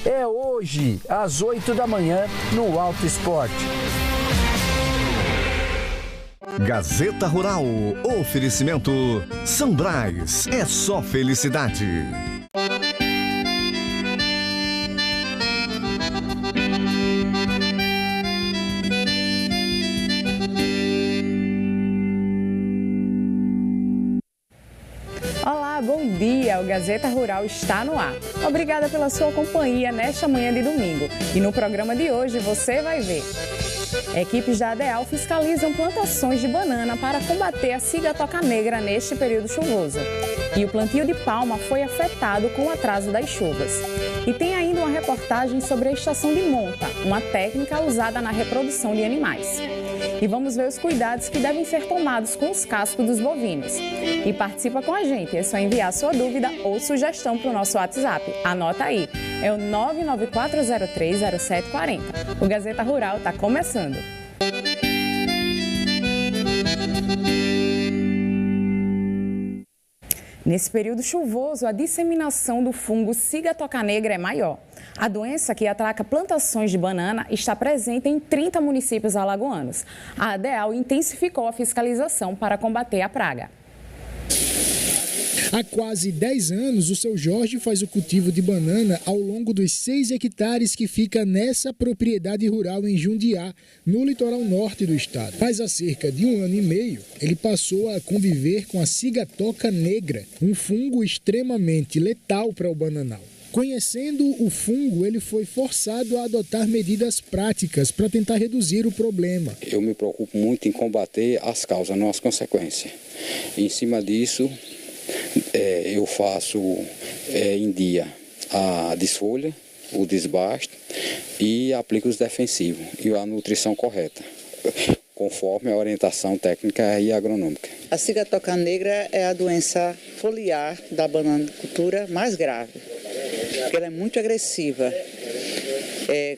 é hoje, às 8 da manhã, no Alto Esporte. Gazeta Rural, oferecimento São Brás, é só felicidade. Olá, bom dia! O Gazeta Rural está no ar. Obrigada pela sua companhia nesta manhã de domingo. E no programa de hoje você vai ver. Equipes da ADEAL fiscalizam plantações de banana para combater a cigatoca negra neste período chuvoso. E o plantio de palma foi afetado com o atraso das chuvas. E tem ainda uma reportagem sobre a estação de monta, uma técnica usada na reprodução de animais. E vamos ver os cuidados que devem ser tomados com os cascos dos bovinos. E participa com a gente, é só enviar sua dúvida ou sugestão para o nosso WhatsApp. Anota aí, é o 994030740. O Gazeta Rural está começando. Nesse período chuvoso, a disseminação do fungo cigatoca negra é maior. A doença que ataca plantações de banana está presente em 30 municípios alagoanos. A ADEAL intensificou a fiscalização para combater a praga. Há quase 10 anos, o seu Jorge faz o cultivo de banana ao longo dos 6 hectares que fica nessa propriedade rural em Jundiá, no litoral norte do estado. Mas há cerca de 1 ano e meio, ele passou a conviver com a cigatoca negra, um fungo extremamente letal para o bananal. Conhecendo o fungo, ele foi forçado a adotar medidas práticas para tentar reduzir o problema. Eu me preocupo muito em combater as causas, não as consequências. Em cima disso, eu faço em dia a desfolha, o desbaste e aplico os defensivos e a nutrição correta, conforme a orientação técnica e agronômica. A cigatoca negra é a doença foliar da bananicultura mais grave, porque ela é muito agressiva.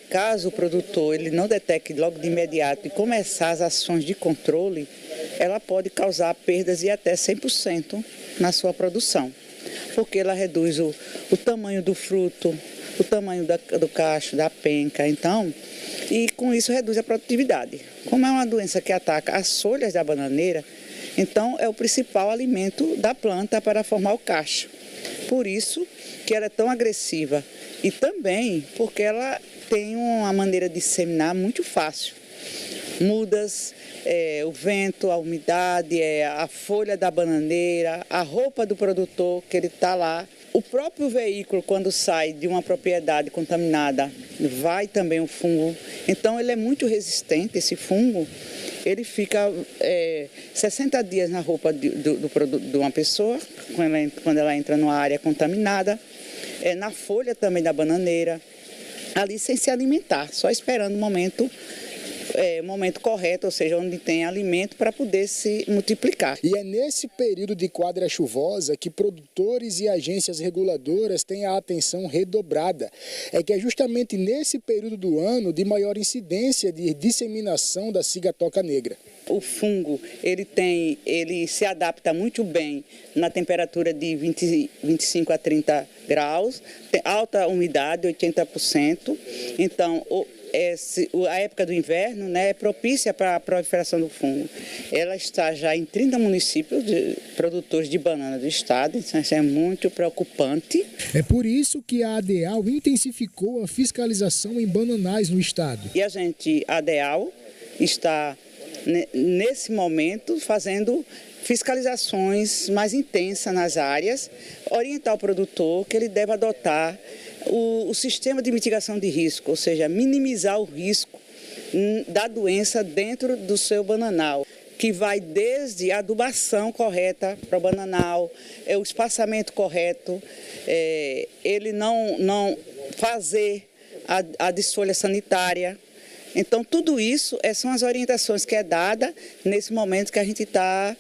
Caso o produtor ele não detecte logo de imediato e começar as ações de controle, ela pode causar perdas de até 100% na sua produção, porque ela reduz o tamanho do fruto, o tamanho do cacho, da penca, e com isso reduz a produtividade. Como é uma doença que ataca as folhas da bananeira, então é o principal alimento da planta para formar o cacho. Por isso que ela é tão agressiva e também porque ela tem uma maneira de disseminar muito fácil. Mudas, o vento, a umidade, a folha da bananeira, a roupa do produtor que ele está lá. O próprio veículo, quando sai de uma propriedade contaminada, vai também o fungo. Então, ele é muito resistente, esse fungo. Ele fica 60 dias na roupa de uma pessoa, quando ela entra numa área contaminada, na folha também da bananeira, ali sem se alimentar, só esperando o momento correto, ou seja, onde tem alimento para poder se multiplicar. E é nesse período de quadra chuvosa que produtores e agências reguladoras têm a atenção redobrada. É que é justamente nesse período do ano de maior incidência de disseminação da cigatoca negra. O fungo, ele se adapta muito bem na temperatura de 25 a 30 graus, tem alta umidade, 80%. Então, a época do inverno, é propícia para a proliferação do fungo. Ela está já em 30 municípios de produtores de banana do estado, então isso é muito preocupante. É por isso que a ADEAL intensificou a fiscalização em bananais no estado. E a ADEAL, está nesse momento fazendo fiscalizações mais intensas nas áreas, orientar o produtor que ele deve adotar o sistema de mitigação de risco, ou seja, minimizar o risco da doença dentro do seu bananal, que vai desde a adubação correta para o bananal, o espaçamento correto, ele não fazer a desfolha sanitária. Então, tudo isso são as orientações que é dada nesse momento que a gente está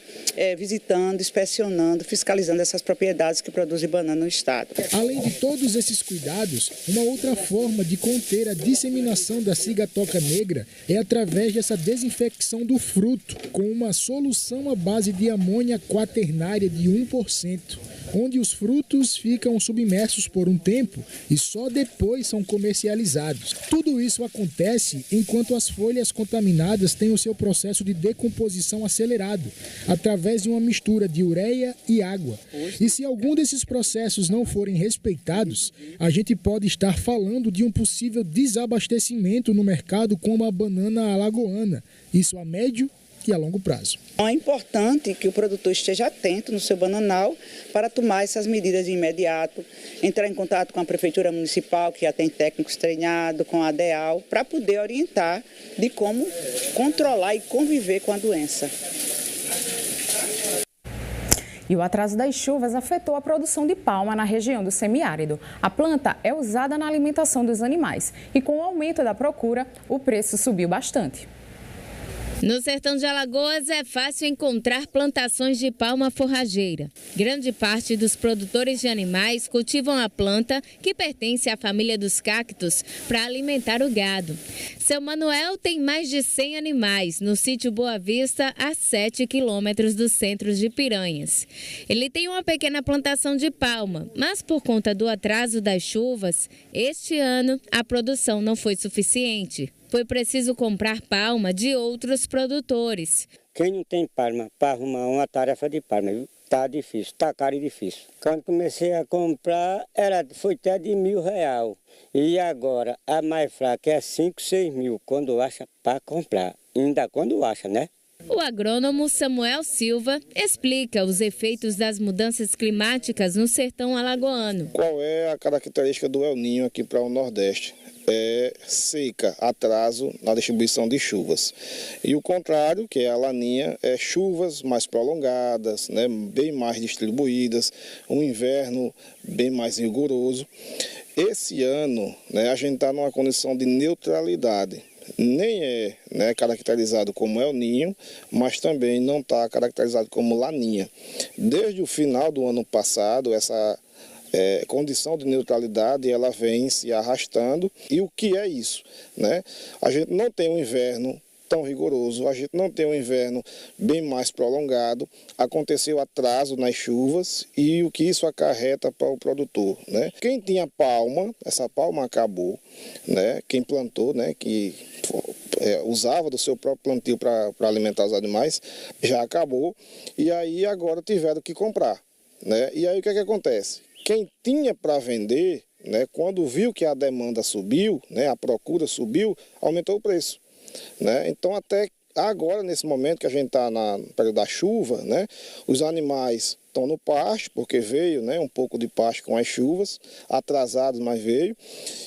visitando, inspecionando, fiscalizando essas propriedades que produzem banana no estado. Além de todos esses cuidados, uma outra forma de conter a disseminação da cigatoca negra é através dessa desinfecção do fruto, com uma solução à base de amônia quaternária de 1%. onde os frutos ficam submersos por um tempo e só depois são comercializados. Tudo isso acontece enquanto as folhas contaminadas têm o seu processo de decomposição acelerado, através de uma mistura de ureia e água. E se algum desses processos não forem respeitados, a gente pode estar falando de um possível desabastecimento no mercado como a banana alagoana, isso a médio e a longo prazo. É importante que o produtor esteja atento no seu bananal para tomar essas medidas de imediato, entrar em contato com a Prefeitura Municipal, que já tem técnicos treinados, com a ADEAL, para poder orientar de como controlar e conviver com a doença. E o atraso das chuvas afetou a produção de palma na região do semiárido. A planta é usada na alimentação dos animais e com o aumento da procura, o preço subiu bastante. No sertão de Alagoas é fácil encontrar plantações de palma forrageira. Grande parte dos produtores de animais cultivam a planta, que pertence à família dos cactos, para alimentar o gado. Seu Manuel tem mais de 100 animais no sítio Boa Vista, a 7 quilômetros do centro de Piranhas. Ele tem uma pequena plantação de palma, mas por conta do atraso das chuvas, este ano a produção não foi suficiente. Foi preciso comprar palma de outros produtores. Quem não tem palma para arrumar uma tarefa de palma, tá difícil, tá caro e difícil. Quando comecei a comprar, foi até de R$1.000. E agora, a mais fraca é 5, 6 mil, quando acha para comprar. Ainda quando acha, né? O agrônomo Samuel Silva explica os efeitos das mudanças climáticas no sertão alagoano. Qual é a característica do El Niño aqui para o Nordeste? É seca, atraso na distribuição de chuvas. E o contrário, que é a Laninha, é chuvas mais prolongadas, né, bem mais distribuídas, um inverno bem mais rigoroso. Esse ano, né, a gente está numa condição de neutralidade. Nem é, né, caracterizado como El Niño, mas também não está caracterizado como Laninha. Desde o final do ano passado, essa condição de neutralidade ela vem se arrastando. E o que é isso, né? A gente não tem um inverno tão rigoroso, a gente não tem um inverno bem mais prolongado, aconteceu atraso nas chuvas e o que isso acarreta para o produtor, né? Quem tinha palma, essa palma acabou, né? Quem plantou, né, que usava do seu próprio plantio para alimentar os animais, já acabou, e aí agora tiveram que comprar, né? E aí o que é que acontece? Quem tinha para vender, né, quando viu que a demanda subiu, né, a procura subiu, aumentou o preço, né? Então até agora, nesse momento que a gente está no período da chuva, né, os animais estão no pasto, porque veio, né, um pouco de pasto com as chuvas, atrasados, mas veio.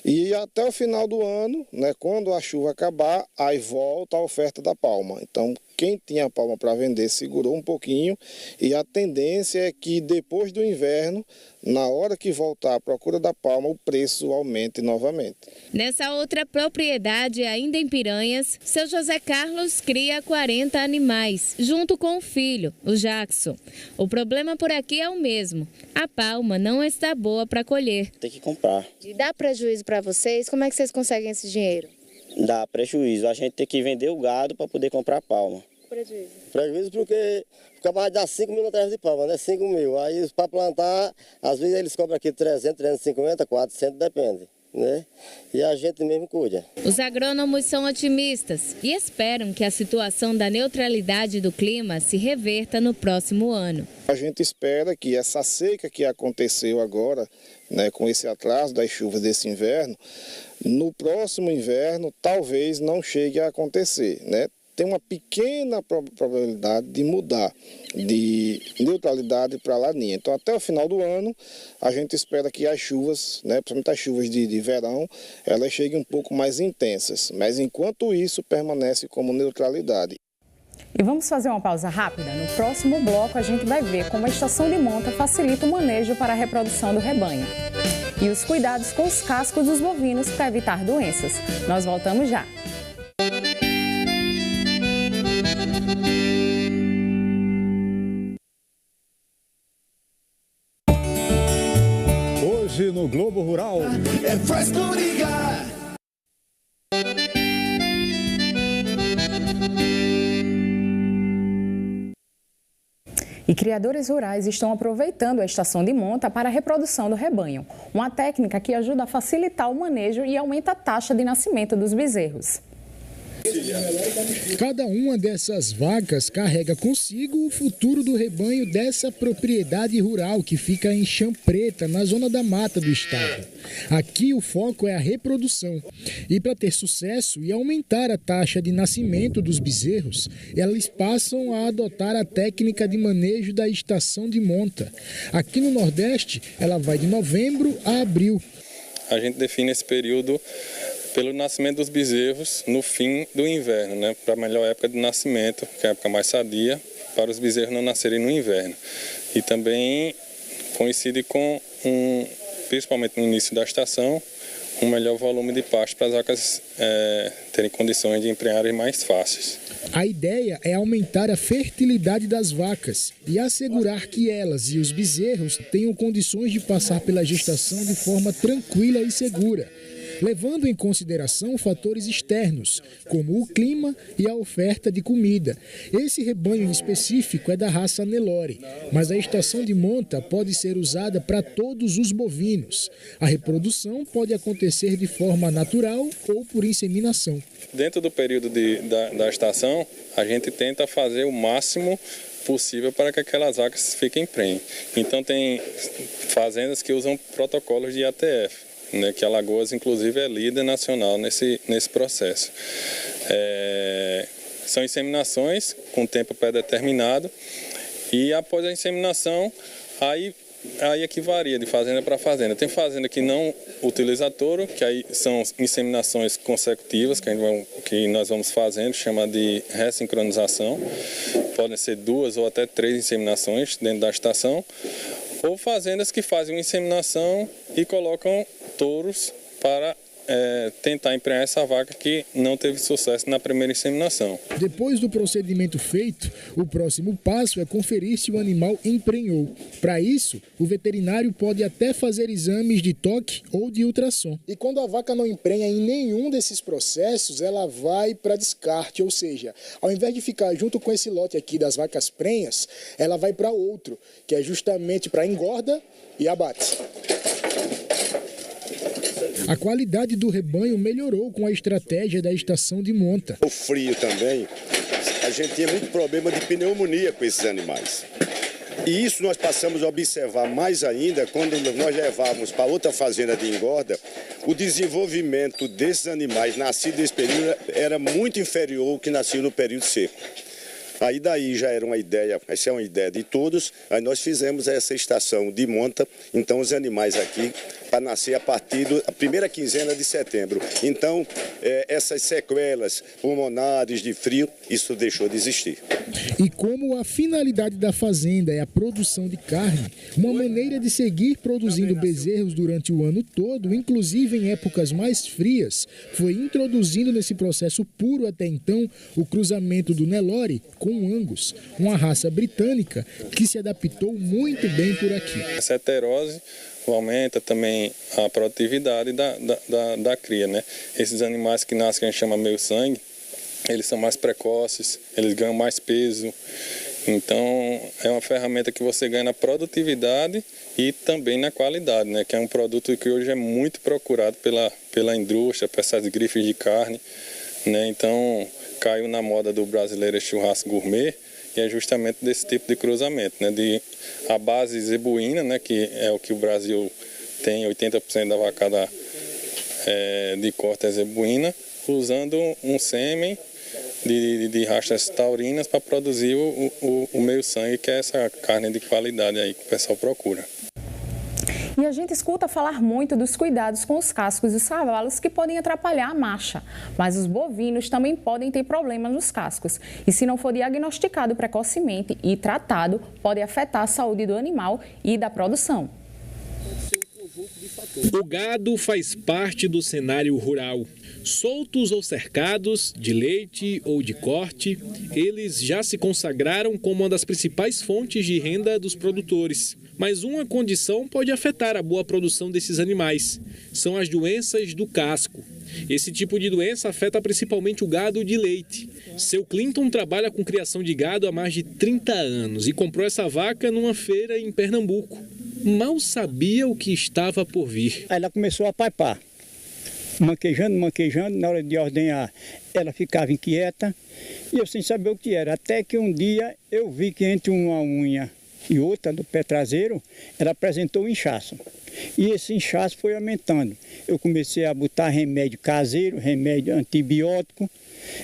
E até o final do ano, né, quando a chuva acabar, aí volta a oferta da palma. Então, quem tinha palma para vender segurou um pouquinho e a tendência é que depois do inverno, na hora que voltar a procura da palma, o preço aumente novamente. Nessa outra propriedade, ainda em Piranhas, seu José Carlos cria 40 animais, junto com o filho, o Jackson. O problema por aqui é o mesmo. A palma não está boa para colher. Tem que comprar. E dá prejuízo para vocês? Como é que vocês conseguem esse dinheiro? Dá prejuízo. A gente tem que vender o gado para poder comprar palma. Prejuízo? Prejuízo porque acaba de dar 5 mil atrás de palma, né? 5 mil. Aí para plantar, às vezes eles cobram aqui 300, 350, 400, depende, né? E a gente mesmo cuida. Os agrônomos são otimistas e esperam que a situação da neutralidade do clima se reverta no próximo ano. A gente espera que essa seca que aconteceu agora, né, com esse atraso das chuvas desse inverno, no próximo inverno talvez não chegue a acontecer, né? Tem uma pequena probabilidade de mudar de neutralidade para Laninha. Então, até o final do ano, a gente espera que as chuvas, né, principalmente as chuvas de verão, elas cheguem um pouco mais intensas. Mas, enquanto isso, permanece como neutralidade. E vamos fazer uma pausa rápida? No próximo bloco, a gente vai ver como a estação de monta facilita o manejo para a reprodução do rebanho. E os cuidados com os cascos dos bovinos para evitar doenças. Nós voltamos já. Hoje no Globo Rural. É fácil ligar. E criadores rurais estão aproveitando a estação de monta para a reprodução do rebanho, uma técnica que ajuda a facilitar o manejo e aumenta a taxa de nascimento dos bezerros. Cada uma dessas vacas carrega consigo o futuro do rebanho dessa propriedade rural que fica em Chã Preta, na zona da mata do estado. Aqui o foco é a reprodução. E para ter sucesso e aumentar a taxa de nascimento dos bezerros, elas passam a adotar a técnica de manejo da estação de monta. Aqui no Nordeste, ela vai de novembro a abril. A gente define esse período pelo nascimento dos bezerros no fim do inverno, né? Para a melhor época de nascimento, que é a época mais sadia, para os bezerros não nascerem no inverno. E também coincide com, principalmente no início da estação, um melhor volume de pasto para as vacas terem condições de emprenharem mais fáceis. A ideia é aumentar a fertilidade das vacas e assegurar que elas e os bezerros tenham condições de passar pela gestação de forma tranquila e segura, levando em consideração fatores externos, como o clima e a oferta de comida. Esse rebanho em específico é da raça Nelore, mas a estação de monta pode ser usada para todos os bovinos. A reprodução pode acontecer de forma natural ou por inseminação. Dentro do período da estação, a gente tenta fazer o máximo possível para que aquelas vacas fiquem prenhes. Então tem fazendas que usam protocolos de ATF, né, que Alagoas, inclusive, é líder nacional nesse processo. São inseminações com tempo pré-determinado e após a inseminação, aí é que varia de fazenda para fazenda. Tem fazenda que não utiliza touro, que aí são inseminações consecutivas que nós vamos fazendo, chama de ressincronização. Podem ser 2 ou até 3 inseminações dentro da estação. Ou fazendas que fazem uma inseminação e colocam touros para tentar emprenhar essa vaca que não teve sucesso na primeira inseminação. Depois do procedimento feito, o próximo passo é conferir se o animal emprenhou. Para isso, o veterinário pode até fazer exames de toque ou de ultrassom. E quando a vaca não emprenha em nenhum desses processos, ela vai para descarte, ou seja, ao invés de ficar junto com esse lote aqui das vacas prenhas, ela vai para outro, que é justamente para engorda e abate. A qualidade do rebanho melhorou com a estratégia da estação de monta. O frio também, a gente tinha muito problema de pneumonia com esses animais. E isso nós passamos a observar mais ainda quando nós levávamos para outra fazenda de engorda, o desenvolvimento desses animais nascidos nesse período era muito inferior ao que nasciam no período seco. Aí daí já era uma ideia, essa é uma ideia de todos, aí nós fizemos essa estação de monta, então os animais aqui para nascer a partir da primeira quinzena de setembro. Então, essas sequelas pulmonares de frio, isso deixou de existir. E como a finalidade da fazenda é a produção de carne, uma maneira de seguir produzindo bezerros durante o ano todo, inclusive em épocas mais frias, foi introduzindo nesse processo puro até então o cruzamento do Nelore com o Angus, uma raça britânica que se adaptou muito bem por aqui. Essa heterose aumenta também a produtividade da cria, né? Esses animais que nascem, que a gente chama meio sangue, eles são mais precoces, eles ganham mais peso. Então, é uma ferramenta que você ganha na produtividade e também na qualidade, né? Que é um produto que hoje é muito procurado pela indústria, por essas grifes de carne, né? Então, caiu na moda do brasileiro esse churrasco gourmet, e é justamente desse tipo de cruzamento, né? A base zebuína, né? Que é o que o Brasil tem, 80% da vacada de corte é zebuína, usando um sêmen de rastras taurinas para produzir o meio sangue, que é essa carne de qualidade aí que o pessoal procura. E a gente escuta falar muito dos cuidados com os cascos dos cavalos que podem atrapalhar a marcha. Mas os bovinos também podem ter problemas nos cascos. E se não for diagnosticado precocemente e tratado, pode afetar a saúde do animal e da produção. O gado faz parte do cenário rural. Soltos ou cercados, de leite ou de corte, eles já se consagraram como uma das principais fontes de renda dos produtores. Mas uma condição pode afetar a boa produção desses animais. São as doenças do casco. Esse tipo de doença afeta principalmente o gado de leite. Seu Clinton trabalha com criação de gado há mais de 30 anos e comprou essa vaca numa feira em Pernambuco. Mal sabia o que estava por vir. Aí ela começou a paipar. Manquejando, na hora de ordenhar, ela ficava inquieta e eu sem saber o que era. Até que um dia eu vi que entre uma unha e outra do pé traseiro, ela apresentou um inchaço. E esse inchaço foi aumentando. Eu comecei a botar remédio caseiro, remédio antibiótico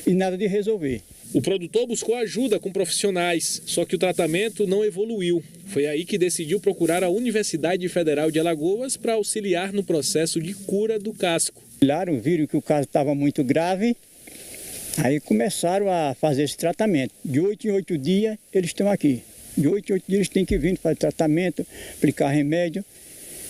e nada de resolver. O produtor buscou ajuda com profissionais, só que o tratamento não evoluiu. Foi aí que decidiu procurar a Universidade Federal de Alagoas para auxiliar no processo de cura do casco. Viram que o caso estava muito grave, aí começaram a fazer esse tratamento. De 8 em 8 dias eles estão aqui. De 8 em 8 dias eles têm que vir fazer tratamento, aplicar remédio,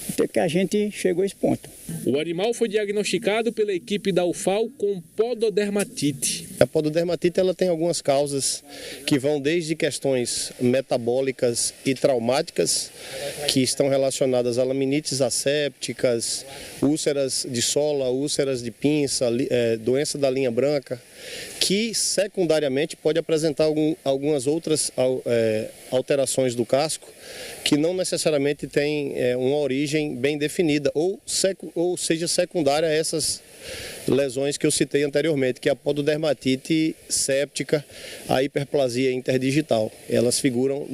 até que a gente chegou a esse ponto. O animal foi diagnosticado pela equipe da UFAL com pododermatite. A pododermatite ela tem algumas causas que vão desde questões metabólicas e traumáticas, que estão relacionadas a laminites assépticas, úlceras de sola, úlceras de pinça, doença da linha branca, que secundariamente pode apresentar algumas outras alterações do casco, que não necessariamente têm uma origem bem definida, ou seja secundária a essas lesões que eu citei anteriormente, que é a pododermatite séptica, a hiperplasia interdigital. Elas figuram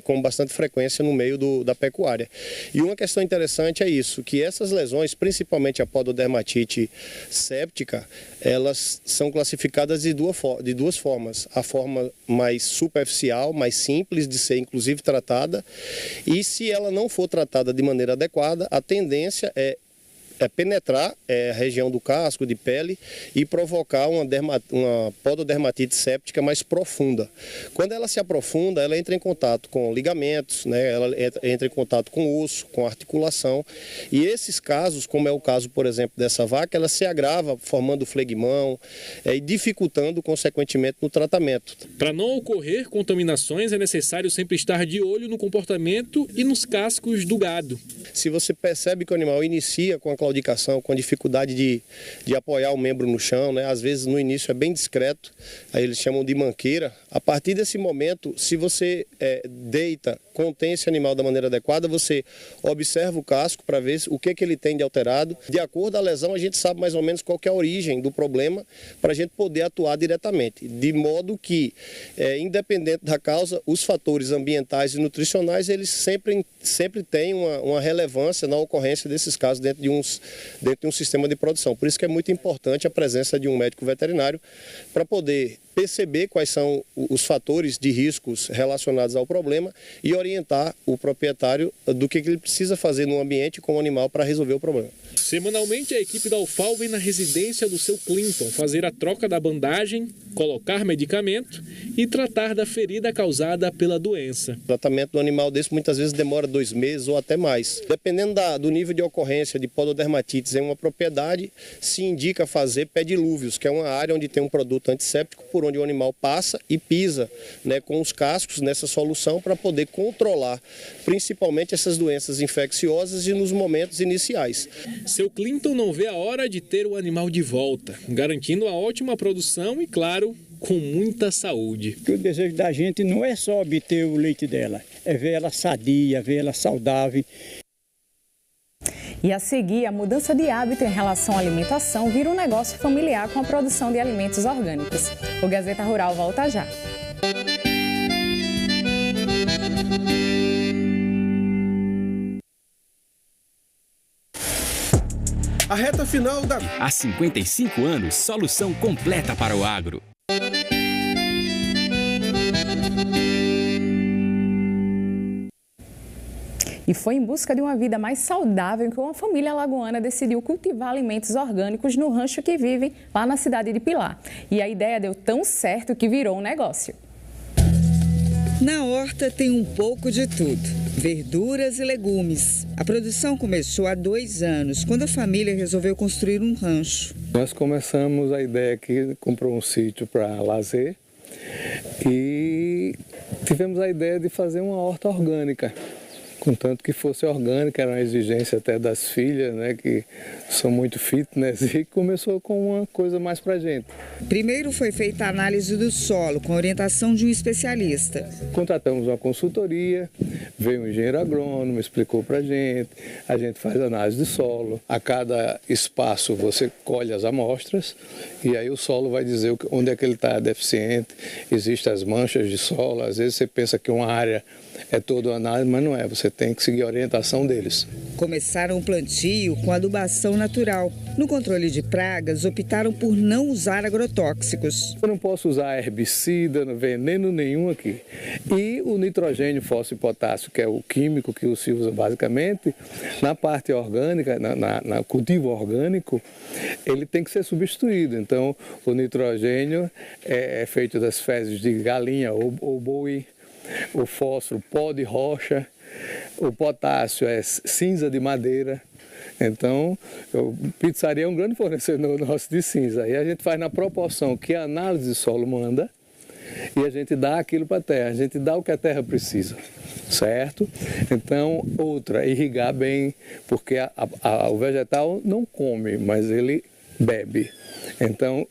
com bastante frequência no meio da pecuária. E uma questão interessante é isso, que essas lesões, principalmente a pododermatite séptica, elas são classificadas de duas formas. A forma mais superficial, mais simples de ser inclusive tratada, e se ela não for tratada de maneira adequada, a tendência é penetrar a região do casco, de pele, e provocar uma pododermatite séptica mais profunda. Quando ela se aprofunda, ela entra em contato com ligamentos, né? Ela entra em contato com osso, com articulação, e esses casos, como é o caso, por exemplo, dessa vaca, ela se agrava formando flegmão e dificultando, consequentemente, no tratamento. Para não ocorrer contaminações, é necessário sempre estar de olho no comportamento e nos cascos do gado. Se você percebe que o animal inicia com a claudicação, com dificuldade de apoiar o membro no chão, né? Às vezes no início é bem discreto, aí eles chamam de manqueira. A partir desse momento, se você deita, contém esse animal da maneira adequada, você observa o casco para ver o que ele tem de alterado. De acordo com a lesão, a gente sabe mais ou menos qual que é a origem do problema para a gente poder atuar diretamente. De modo que, independente da causa, os fatores ambientais e nutricionais, eles sempre têm uma relevância na ocorrência desses casos dentro de um sistema de produção. Por isso que é muito importante a presença de um médico veterinário para poder perceber quais são os fatores de riscos relacionados ao problema e orientar o proprietário do que ele precisa fazer no ambiente com o animal para resolver o problema. Semanalmente, a equipe da UFAL vem na residência do seu Clinton fazer a troca da bandagem, colocar medicamento e tratar da ferida causada pela doença. O tratamento do animal desse muitas vezes demora 2 meses ou até mais. Dependendo do nível de ocorrência de pododermatites em uma propriedade, se indica fazer pedilúvios, que é uma área onde tem um produto antisséptico por onde o animal passa e pisa, né, com os cascos nessa solução para poder controlar principalmente essas doenças infecciosas e nos momentos iniciais. Seu Clinton não vê a hora de ter o animal de volta, garantindo a ótima produção e, claro, com muita saúde. O desejo da gente não é só obter o leite dela, é ver ela sadia, ver ela saudável. E a seguir, a mudança de hábito em relação à alimentação vira um negócio familiar com a produção de alimentos orgânicos. O Gazeta Rural volta já. A reta final da... Há 55 anos, solução completa para o agro. E foi em busca de uma vida mais saudável que uma família alagoana decidiu cultivar alimentos orgânicos no rancho que vivem lá na cidade de Pilar. E a ideia deu tão certo que virou um negócio. Na horta tem um pouco de tudo, verduras e legumes. A produção começou há 2 anos, quando a família resolveu construir um rancho. Nós começamos a ideia que comprou um sítio para lazer E tivemos a ideia de fazer uma horta orgânica, contanto que fosse orgânica, era uma exigência até das filhas, né, que são muito fitness, e começou com uma coisa mais pra gente. Primeiro foi feita a análise do solo, com orientação de um especialista. Contratamos uma consultoria, veio um engenheiro agrônomo, explicou pra gente, a gente faz análise de solo, a cada espaço você colhe as amostras, e aí o solo vai dizer onde é que ele está deficiente, existem as manchas de solo, às vezes você pensa que uma área é toda análise, mas não é, você tem que seguir a orientação deles. Começaram o plantio com adubação natural. No controle de pragas, optaram por não usar agrotóxicos. Eu não posso usar herbicida, veneno nenhum aqui. E o nitrogênio, fósforo e potássio, que é o químico que se usa basicamente, na parte orgânica, no cultivo orgânico, ele tem que ser substituído. Então, o nitrogênio é feito das fezes de galinha ou boi, o fósforo pó de rocha, o potássio é cinza de madeira. Então, o Pizzaria é um grande fornecedor nosso de cinza. E a gente faz na proporção que a análise de solo manda e a gente dá aquilo para a terra, a gente dá o que a terra precisa, certo? Então, outra, irrigar bem, porque o vegetal não come, mas ele bebe. Então,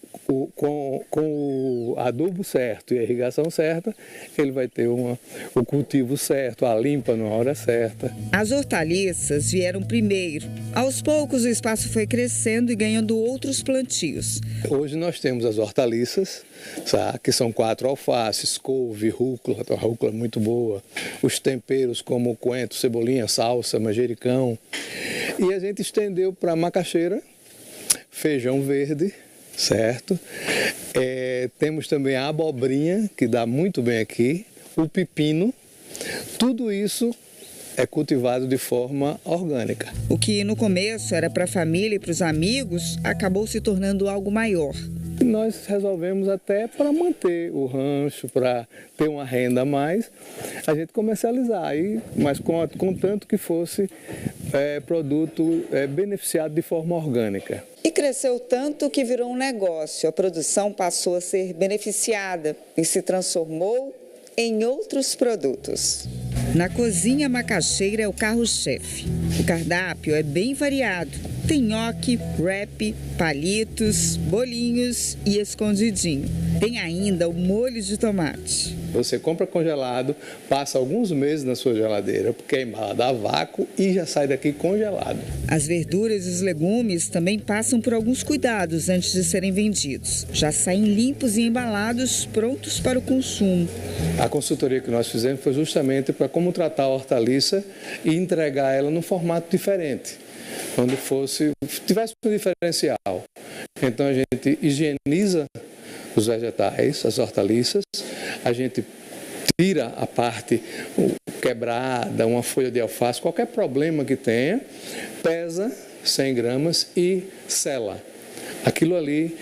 com o adubo certo e a irrigação certa, ele vai ter o cultivo certo, a limpa na hora certa. As hortaliças vieram primeiro. Aos poucos, o espaço foi crescendo e ganhando outros plantios. Hoje nós temos as hortaliças, sabe, que são 4 alfaces, couve, rúcula, a rúcula é muito boa. Os temperos como coentro, cebolinha, salsa, manjericão. E a gente estendeu para macaxeira, feijão verde, certo? Temos também a abobrinha, que dá muito bem aqui, o pepino. Tudo isso é cultivado de forma orgânica. O que no começo era para a família e para os amigos, acabou se tornando algo maior. Nós resolvemos até para manter o rancho, para ter uma renda a mais, a gente comercializar, mas contanto que fosse produto beneficiado de forma orgânica. E cresceu tanto que virou um negócio. A produção passou a ser beneficiada e se transformou em outros produtos. Na cozinha, a macaxeira é o carro-chefe. O cardápio é bem variado. Tem nhoque, wrap, palitos, bolinhos e escondidinho. Tem ainda o molho de tomate. Você compra congelado, passa alguns meses na sua geladeira, porque é embalado a vácuo e já sai daqui congelado. As verduras e os legumes também passam por alguns cuidados antes de serem vendidos. Já saem limpos e embalados, prontos para o consumo. A consultoria que nós fizemos foi justamente para como tratar a hortaliça e entregar ela num formato diferente, onde tivesse um diferencial. Então a gente higieniza os vegetais, as hortaliças, a gente tira a parte quebrada, uma folha de alface, qualquer problema que tenha, pesa 100 gramas e sela. Aquilo ali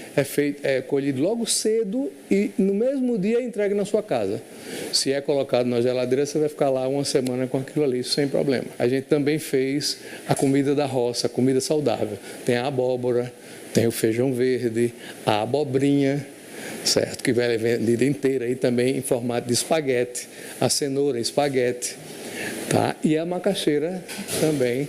é colhido logo cedo e no mesmo dia é entregue na sua casa. Se é colocado na geladeira, você vai ficar lá uma semana com aquilo ali, sem problema. A gente também fez a comida da roça, a comida saudável. Tem a abóbora, tem o feijão verde, a abobrinha, certo? Que vai vendida inteira aí também em formato de espaguete, a cenoura em espaguete. Tá? E a macaxeira também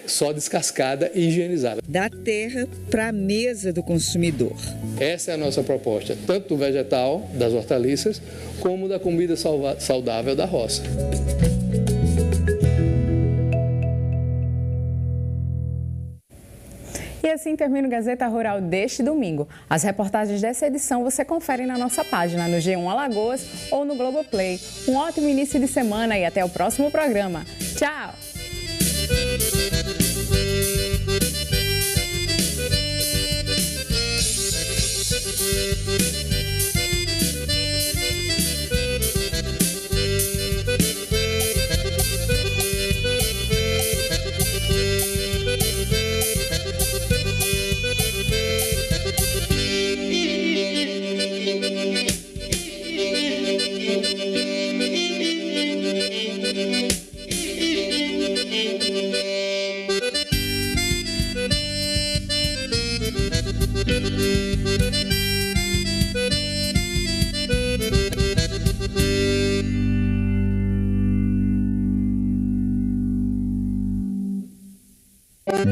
só descascada e higienizada. Da terra para a mesa do consumidor. Essa é a nossa proposta, tanto do vegetal, das hortaliças, como da comida saudável da roça. E assim termina o Gazeta Rural deste domingo. As reportagens dessa edição você confere na nossa página, no G1 Alagoas ou no Globoplay. Um ótimo início de semana e até o próximo programa. Tchau!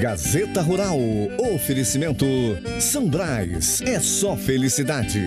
Gazeta Rural. Oferecimento Sambras. É só felicidade.